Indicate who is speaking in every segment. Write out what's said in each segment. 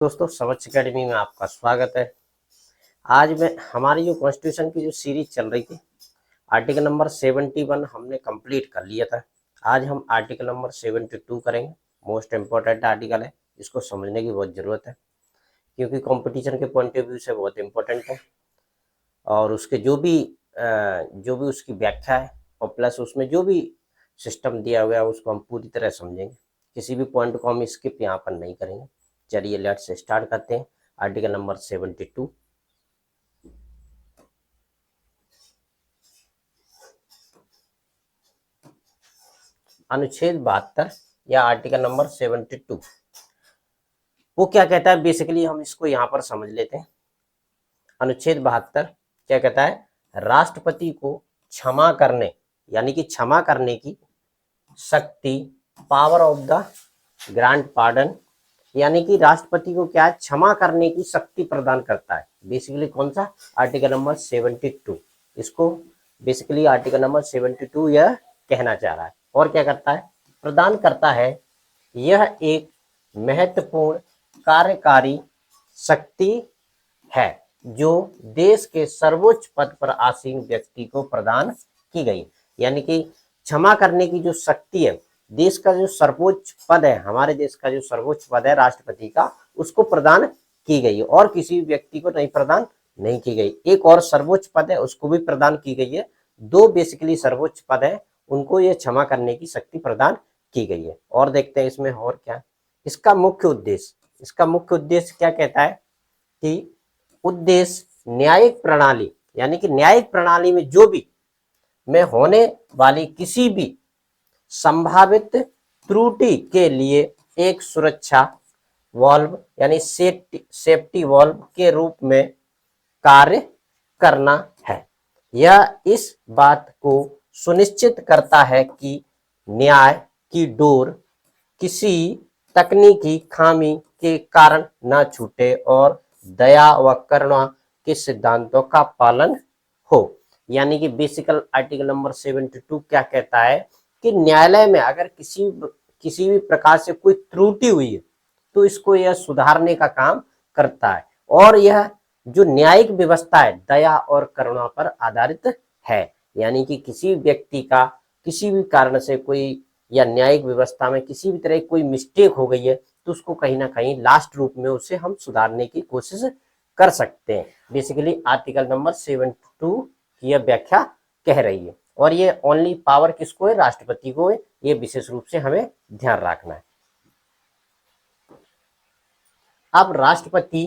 Speaker 1: दोस्तों समझ एकेडमी में आपका स्वागत है। आज मैं हमारी जो कॉन्स्टिट्यूशन की जो सीरीज चल रही थी, आर्टिकल नंबर 71 हमने कंप्लीट कर लिया था। आज हम आर्टिकल नंबर 72 करेंगे। मोस्ट इम्पोर्टेंट आर्टिकल है, इसको समझने की बहुत ज़रूरत है क्योंकि कंपटीशन के पॉइंट ऑफ व्यू से बहुत इम्पोर्टेंट है और उसके जो भी उसकी व्याख्या है और प्लस उसमें जो भी सिस्टम दिया हुआ है उसको हम पूरी तरह समझेंगे। किसी भी पॉइंट को हम स्किप यहाँ पर नहीं करेंगे। चलिए लेट्स स्टार्ट करते हैं। आर्टिकल नंबर 72, अनुच्छेद 72 या आर्टिकल नंबर 72 वो क्या कहता है, बेसिकली हम इसको यहाँ पर समझ लेते हैं। अनुच्छेद 72 क्या कहता है? राष्ट्रपति को क्षमा करने यानी कि क्षमा करने की शक्ति, power of the grant pardon, यानी कि राष्ट्रपति को क्या है, क्षमा करने की शक्ति प्रदान करता है। बेसिकली कौन सा? Article number 72। इसको बेसिकली आर्टिकल नंबर 72 यह कहना चाह रहा है। और क्या करता है? प्रदान करता है। यह एक महत्वपूर्ण कार्यकारी शक्ति है जो देश के सर्वोच्च पद पर आसीन व्यक्ति को प्रदान की गई। यानी कि क्षमा करने की जो शक्ति है, देश का जो सर्वोच्च पद है, हमारे देश का जो सर्वोच्च पद है राष्ट्रपति का, उसको प्रदान की गई और किसी व्यक्ति को नहीं प्रदान नहीं की गई। एक और सर्वोच्च पद है उसको भी प्रदान की गई है। दो बेसिकली सर्वोच्च पद है, उनको ये क्षमा करने की शक्ति प्रदान की गई है। और देखते हैं इसमें और क्या इसका मुख्य उद्देश्य क्या कहता है कि उद्देश्य न्यायिक प्रणाली, यानी कि न्यायिक प्रणाली में जो भी में होने वाली किसी भी संभावित त्रुटि के लिए एक सुरक्षा वॉल्व यानी सेफ्टी वॉल्व के रूप में कार्य करना है। यह इस बात को सुनिश्चित करता है कि न्याय की डोर किसी तकनीकी खामी के कारण न छूटे और दया व करुणा के सिद्धांतों का पालन हो। यानी कि बेसिकल आर्टिकल नंबर 72 क्या कहता है कि न्यायालय में अगर किसी भी प्रकार से कोई त्रुटि हुई है तो इसको यह सुधारने का काम करता है। और यह जो न्यायिक व्यवस्था है दया और करुणा पर आधारित है। यानी कि किसी व्यक्ति का किसी भी कारण से कोई या न्यायिक व्यवस्था में किसी भी तरह की कोई मिस्टेक हो गई है तो उसको कहीं ना कहीं लास्ट रूप में उसे हम सुधारने की कोशिश कर सकते हैं। बेसिकली आर्टिकल नंबर 72 की यह व्याख्या कह रही है। और ये ओनली पावर किसको है? राष्ट्रपति को है। ये विशेष रूप से हमें ध्यान रखना है। अब राष्ट्रपति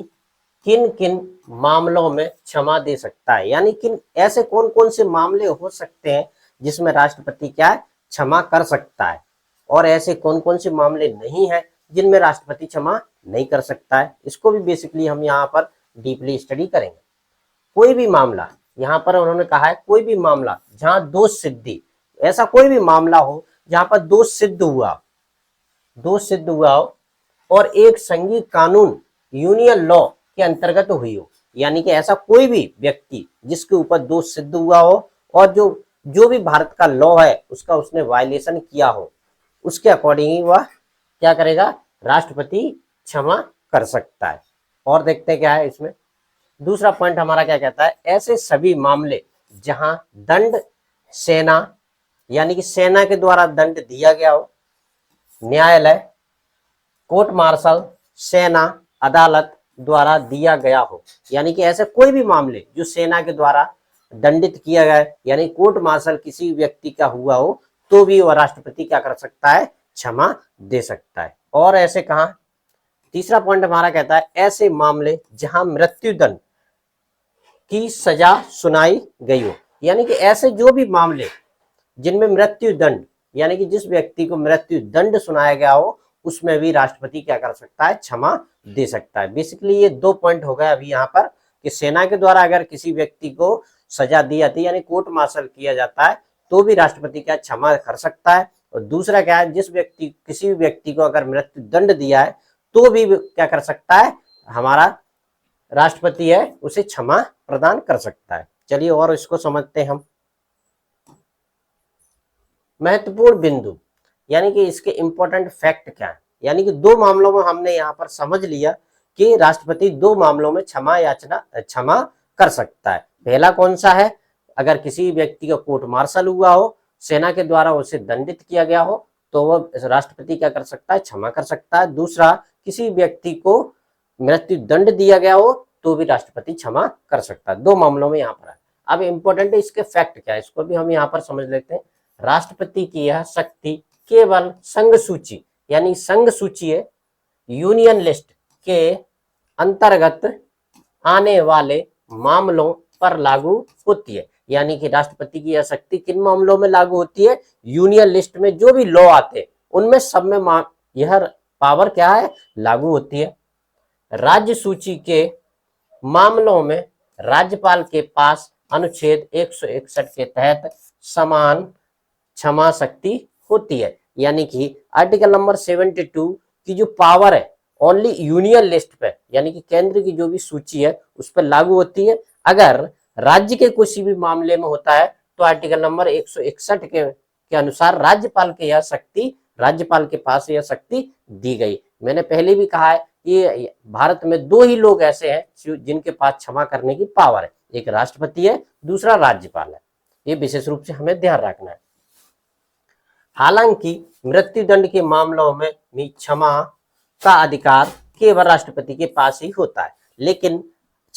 Speaker 1: किन किन मामलों में क्षमा दे सकता है, यानी किन ऐसे कौन कौन से मामले हो सकते हैं जिसमें राष्ट्रपति क्या है, क्षमा कर सकता है, और ऐसे कौन कौन से मामले नहीं है जिनमें राष्ट्रपति क्षमा नहीं कर सकता है। इसको भी बेसिकली हम यहाँ पर डीपली स्टडी करेंगे। कोई भी मामला, यहाँ पर उन्होंने कहा है कोई भी मामला जहां दोष सिद्धि, ऐसा कोई भी मामला हो जहां पर दोष सिद्ध हुआ हो और एक संघीय कानून यूनियन लॉ के अंतर्गत हुई हो। यानी कि ऐसा कोई भी व्यक्ति जिसके ऊपर दोष सिद्ध हुआ हो और जो भी भारत का लॉ है उसका उसने वायलेशन किया हो, उसके अकॉर्डिंग ही वह क्या करेगा, राष्ट्रपति क्षमा कर सकता है। और देखते हैं क्या है इसमें। दूसरा पॉइंट हमारा क्या कहता है, ऐसे सभी मामले जहां दंड सेना यानी कि सेना के द्वारा दंड दिया गया हो, न्यायालय, कोर्ट मार्शल, सेना, अदालत द्वारा दिया गया हो, यानी कि ऐसे कोई भी मामले जो सेना के द्वारा दंडित किया गया है, यानी कोर्ट मार्शल किसी व्यक्ति का हुआ हो तो भी वह राष्ट्रपति क्या कर सकता है, क्षमा दे सकता है। और ऐसे कहा, तीसरा पॉइंट हमारा कहता है ऐसे मामले जहां मृत्युदंड की सजा सुनाई गई हो, यानी कि ऐसे जो भी मामले जिनमें मृत्यु दंड यानी कि जिस व्यक्ति को मृत्यु दंड सुनाया गया हो उसमें भी राष्ट्रपति क्या कर सकता है, क्षमा दे सकता है। बेसिकली ये दो पॉइंट हो गए अभी यहाँ पर कि सेना के द्वारा अगर किसी व्यक्ति को सजा दी जाती है यानी कोर्ट मार्शल किया जाता है तो भी राष्ट्रपति क्या क्षमा कर सकता है। और दूसरा क्या है, किसी भी व्यक्ति को अगर मृत्यु दंड दिया है तो भी क्या कर सकता है, हमारा राष्ट्रपति है उसे क्षमा प्रदान कर सकता है। चलिए और इसको समझते हैं हम। महत्वपूर्ण बिंदु यानी कि इसके इंपॉर्टेंट फैक्ट क्या है, यानी कि दो मामलों में हमने यहाँ पर समझ लिया कि राष्ट्रपति दो मामलों में क्षमा कर सकता है। पहला कौन सा है? अगर किसी व्यक्ति का कोर्ट मार्शल हुआ हो, सेना के द्वारा उसे दंडित किया गया हो, तो वह राष्ट्रपति क्या कर सकता है? क्षमा कर सकता है। दूसरा, किसी व्यक्ति को मृत्यु दंड दिया गया हो तो भी राष्ट्रपति क्षमा कर सकता है। दो मामलों में यहाँ पर है। अब इंपॉर्टेंट है इसके फैक्ट क्या है, इसको भी हम यहाँ पर समझ लेते हैं। राष्ट्रपति की यह शक्ति केवल संघ सूची, यानी संघ सूची है, यूनियन लिस्ट के अंतर्गत आने वाले मामलों पर लागू होती है। यानी कि राष्ट्रपति की यह शक्ति किन मामलों में लागू होती है? यूनियन लिस्ट में जो भी लॉ आते हैं उनमें सब में यह पावर क्या है? लागू होती है। राज्य सूची के मामलों में राज्यपाल के पास अनुच्छेद 161 के तहत समान क्षमा शक्ति होती है। यानी कि आर्टिकल नंबर 72 की जो पावर है ओनली यूनियन लिस्ट पे, यानी कि केंद्र की जो भी सूची है उस पर लागू होती है। अगर राज्य के किसी भी मामले में होता है तो आर्टिकल नंबर 161 के अनुसार राज्यपाल के पास यह शक्ति दी गई। मैंने पहले भी कहा है ये भारत में दो ही लोग ऐसे हैं जिनके पास क्षमा करने की पावर है, एक राष्ट्रपति है, दूसरा राज्यपाल है। ये विशेष रूप से हमें ध्यान रखना है। हालांकि मृत्युदंड के मामलों में क्षमा का अधिकार केवल राष्ट्रपति के पास ही होता है, लेकिन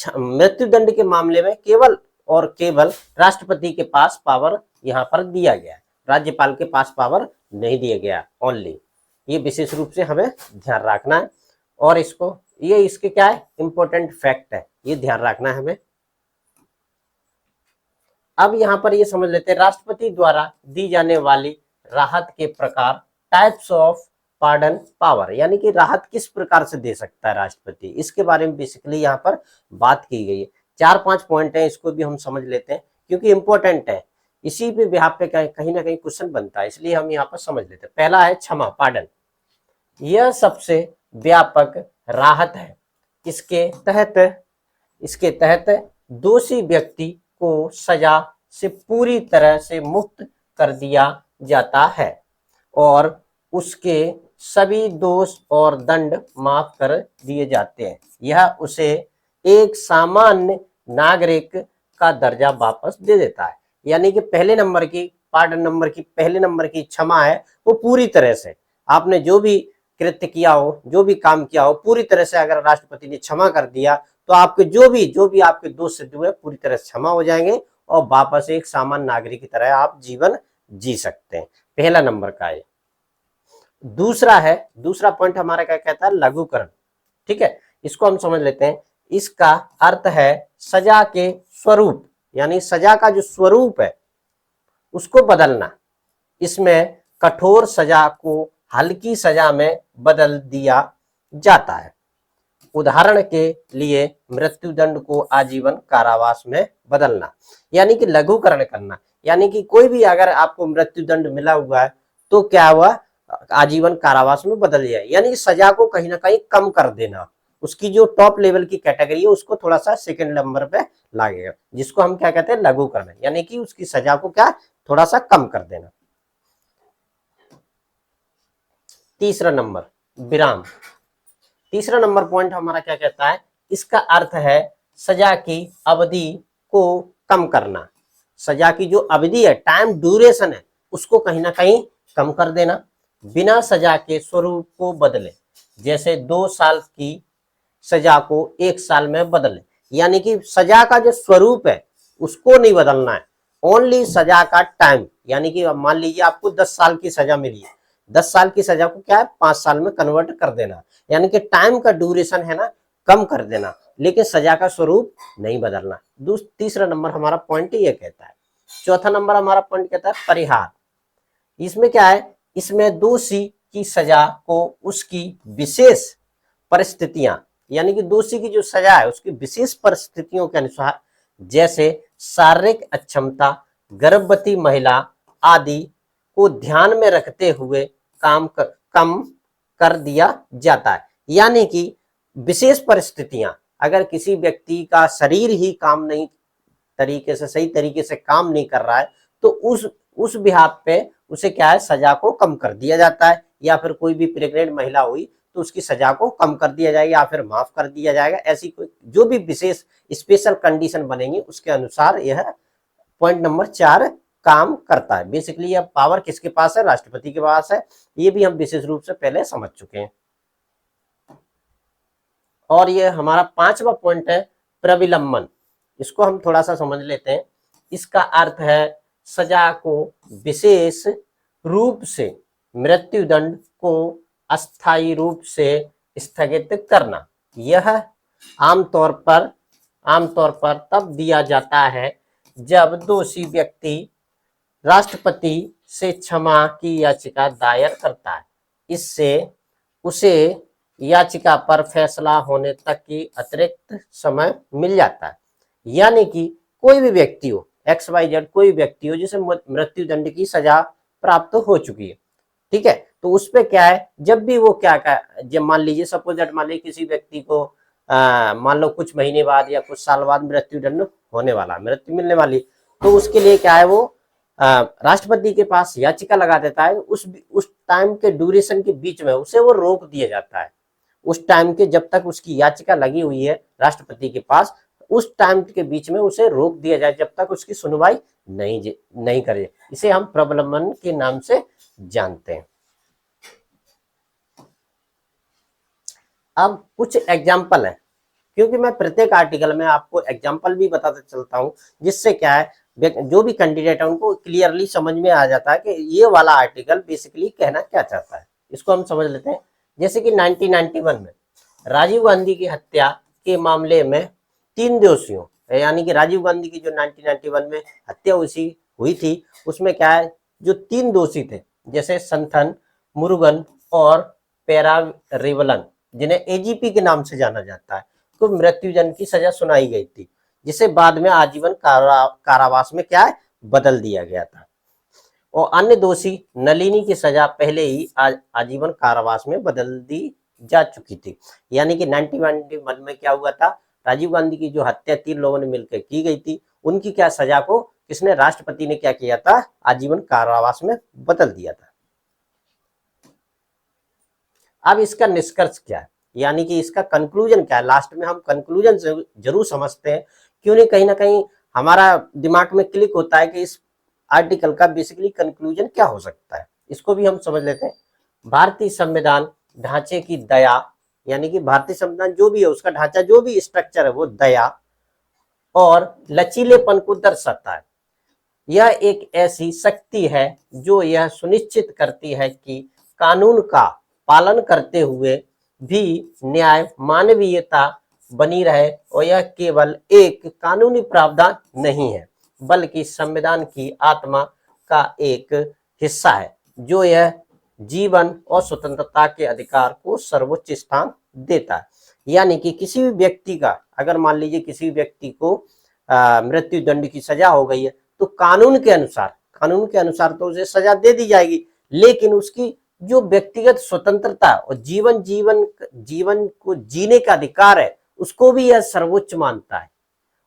Speaker 1: मृत्युदंड के मामले में केवल और केवल राष्ट्रपति के पास पावर यहाँ पर दिया गया है, राज्यपाल के पास पावर नहीं दिया गया ओनली। ये विशेष रूप से हमें ध्यान रखना है और इसके क्या है? इंपॉर्टेंट फैक्ट है, ये ध्यान रखना है हमें। अब यहाँ पर ये समझ लेते हैं राष्ट्रपति द्वारा दी जाने वाली राहत के प्रकार, टाइप्स ऑफ पार्डन पावर, यानी कि राहत किस प्रकार से दे सकता है राष्ट्रपति, इसके बारे में बेसिकली यहाँ पर बात की गई है। 4-5 पॉइंट है, इसको भी हम समझ लेते हैं क्योंकि इंपॉर्टेंट है, इसी पे बिहाफ पे कहीं ना कहीं क्वेश्चन बनता है, इसलिए हम यहाँ पर समझ लेते हैं। पहला है क्षमा, पार्डन। यह सबसे व्यापक राहत है। इसके तहत दोषी व्यक्ति को सजा से पूरी तरह से मुक्त कर दिया जाता है और उसके सभी दोष और दंड माफ कर दिए जाते हैं। यह उसे एक सामान्य नागरिक का दर्जा वापस दे देता है। यानी कि पहले नंबर की क्षमा है वो पूरी तरह से, आपने जो भी कृत्य किया हो, जो भी काम किया हो, पूरी तरह से अगर राष्ट्रपति ने क्षमा कर दिया तो आपके जो भी आपके दोष सिद्ध हुए पूरी तरह से क्षमा हो जाएंगे और वापस एक सामान्य नागरिक की तरह आप जीवन जी सकते हैं। पहला नंबर का है। दूसरा पॉइंट हमारा क्या कहता है? लघुकरण। ठीक है, इसको हम समझ लेते हैं। इसका अर्थ है सजा के स्वरूप, यानी सजा का जो स्वरूप है उसको बदलना। इसमें कठोर सजा को हल्की सजा में बदल दिया जाता है। उदाहरण के लिए मृत्युदंड को आजीवन कारावास में बदलना, यानी कि लघुकरण करना। यानी कि कोई भी अगर आपको मृत्युदंड मिला हुआ है तो क्या हुआ? आजीवन कारावास में बदल जाए, यानी कि सजा को कहीं ना कहीं कम कर देना। उसकी जो टॉप लेवल की कैटेगरी है उसको थोड़ा सा सेकंड नंबर पे लागेगा, जिसको हम क्या कहते हैं? लघुकरण, यानी कि उसकी सजा को क्या थोड़ा सा कम कर देना। तीसरा नंबर विराम। तीसरा नंबर पॉइंट हमारा क्या कहता है? इसका अर्थ है सजा की अवधि को कम करना। सजा की जो अवधि है, टाइम ड्यूरेशन है, उसको कहीं ना कहीं कम कर देना। बिना सजा के स्वरूप को बदले, जैसे 2 साल की सजा को 1 साल में बदले। यानी कि सजा का जो स्वरूप है उसको नहीं बदलना है, ओनली सजा का टाइम। यानी कि मान लीजिए आपको 10 साल की सजा मिली है, 10 साल की सजा को क्या है 5 साल में कन्वर्ट कर देना। यानी कि टाइम का ड्यूरेशन है ना कम कर देना, लेकिन सजा का स्वरूप नहीं बदलना। तीसरा नंबर हमारा पॉइंट ये कहता है। चौथा नंबर हमारा पॉइंट कहता है परिहार। इसमें क्या है? इसमें दोषी की सजा को उसकी विशेष परिस्थितियां, यानी कि दोषी की जो सजा है उसकी विशेष परिस्थितियों के अनुसार, जैसे शारीरिक अक्षमता, गर्भवती महिला आदि को ध्यान में रखते हुए कम कर दिया जाता है। यानी कि विशेष परिस्थितियां, अगर किसी व्यक्ति का शरीर ही सही तरीके से काम नहीं कर रहा है तो उस बिहाफ पे उसे क्या है? सजा को कम कर दिया जाता है। या फिर कोई भी प्रेग्नेंट महिला हुई तो उसकी सजा को कम कर दिया जाएगा या फिर माफ कर दिया जाएगा। ऐसी कोई जो भी विशेष स्पेशल कंडीशन बनेंगी उसके अनुसार यह पॉइंट नंबर 4 काम करता है। बेसिकली यह पावर किसके पास है, राष्ट्रपति के पास है। ये भी हम विशेष रूप से पहले समझ चुके हैं। और ये हमारा 5वां पॉइंट है प्रविलंबन। इसको हम थोड़ा सा समझ लेते हैं। इसका अर्थ है सजा को विशेष रूप से मृत्युदंड को अस्थायी रूप से स्थगित करना। यह आमतौर पर तब दिया जाता है जब दोषी व्यक्ति राष्ट्रपति से क्षमा की याचिका दायर करता है। इससे उसे याचिका पर फैसला होने तक की अतिरिक्त समय मिल जाता है। यानी कि कोई भी व्यक्ति हो, XYZ कोई व्यक्ति हो जिसे मृत्युदंड की सजा प्राप्त हो चुकी है, ठीक है, तो उस पे क्या है, जब भी वो क्या जब मान लीजिए सपोज दैट मान लीजिए किसी व्यक्ति को मान लो कुछ महीने बाद या कुछ साल बाद मृत्युदंड होने वाला, मृत्यु मिलने वाली, तो उसके लिए क्या है वो राष्ट्रपति के पास याचिका लगा देता है। उस टाइम के ड्यूरेशन के बीच में उसे वो रोक दिया जाता है। उस टाइम के जब तक उसकी याचिका लगी हुई है राष्ट्रपति के पास, उस टाइम के बीच में उसे रोक दिया जाए जब तक उसकी सुनवाई नहीं करे। इसे हम प्रबलंबन के नाम से जानते हैं। अब कुछ एग्जाम्पल है, क्योंकि मैं प्रत्येक आर्टिकल में आपको एग्जाम्पल भी बताते चलता हूं, जिससे क्या है जो भी कैंडिडेट है उनको क्लियरली समझ में आ जाता है कि ये वाला आर्टिकल बेसिकली कहना क्या चाहता है। इसको हम समझ लेते हैं। जैसे कि 1991 में राजीव गांधी की हत्या के मामले में 3 दोषियों, यानी कि राजीव गांधी की जो 1991 में हत्या हुई थी उसमें क्या है, जो 3 दोषी थे जैसे संथन, मुरुगन और पेरारिवलन, जिन्हें AGP के नाम से जाना जाता है, को मृत्युदंड की सजा सुनाई गई थी, जिसे बाद में आजीवन कारावास में क्या है बदल दिया गया था। और अन्य दोषी नलिनी की सजा पहले ही आजीवन कारावास में बदल दी जा चुकी थी। यानी कि 1991 में क्या हुआ था, राजीव गांधी की जो हत्या 3 लोगों ने मिलकर की गई थी, उनकी क्या सजा को किसने, राष्ट्रपति ने क्या किया था, आजीवन कारावास में बदल दिया था। अब इसका निष्कर्ष क्या है, यानी कि इसका कंक्लूजन क्या है। लास्ट में हम कंक्लूजन जरूर समझते हैं, क्यों नहीं, कहीं ना कहीं हमारा दिमाग में क्लिक होता है कि इस आर्टिकल का बेसिकली कंक्लूजन क्या हो सकता है। इसको भी हम समझ लेते हैं। भारतीय संविधान ढांचे की दया, यानी कि भारतीय संविधान जो भी है उसका ढांचा, जो भी स्ट्रक्चर है वो दया और लचीलेपन को दर्शाता है। यह एक ऐसी शक्ति है जो यह सुनिश्चित करती है कि कानून का पालन करते हुए भी न्याय मानवीयता बनी रहे, और यह केवल एक कानूनी प्रावधान नहीं है बल्कि संविधान की आत्मा का एक हिस्सा है, जो यह जीवन और स्वतंत्रता के अधिकार को सर्वोच्च स्थान देता है। यानी कि किसी भी व्यक्ति का, अगर मान लीजिए किसी व्यक्ति को मृत्युदंड की सजा हो गई है, तो कानून के अनुसार तो उसे सजा दे दी जाएगी, लेकिन उसकी जो व्यक्तिगत स्वतंत्रता और जीवन को जीने का अधिकार है उसको भी यह सर्वोच्च मानता है,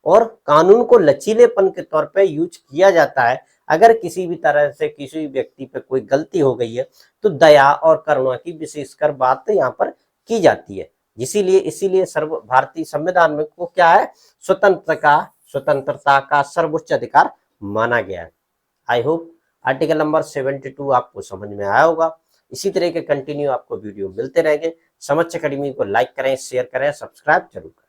Speaker 1: और कानून को लचीलेपन के तौर पे यूज किया जाता है। अगर किसी भी तरह से किसी व्यक्ति पे कोई गलती हो गई है तो दया और करुणा की विशेषकर बात यहाँ पर की जाती है। इसीलिए भारतीय संविधान में को क्या है, स्वतंत्रता का सर्वोच्च अधिकार माना गया है। आई होप आर्टिकल नंबर 72 आपको समझ में आया होगा। इसी तरह के कंटिन्यू आपको वीडियो मिलते रहेंगे। समक्ष एकेडमी को लाइक करें, शेयर करें, सब्सक्राइब जरूर करें।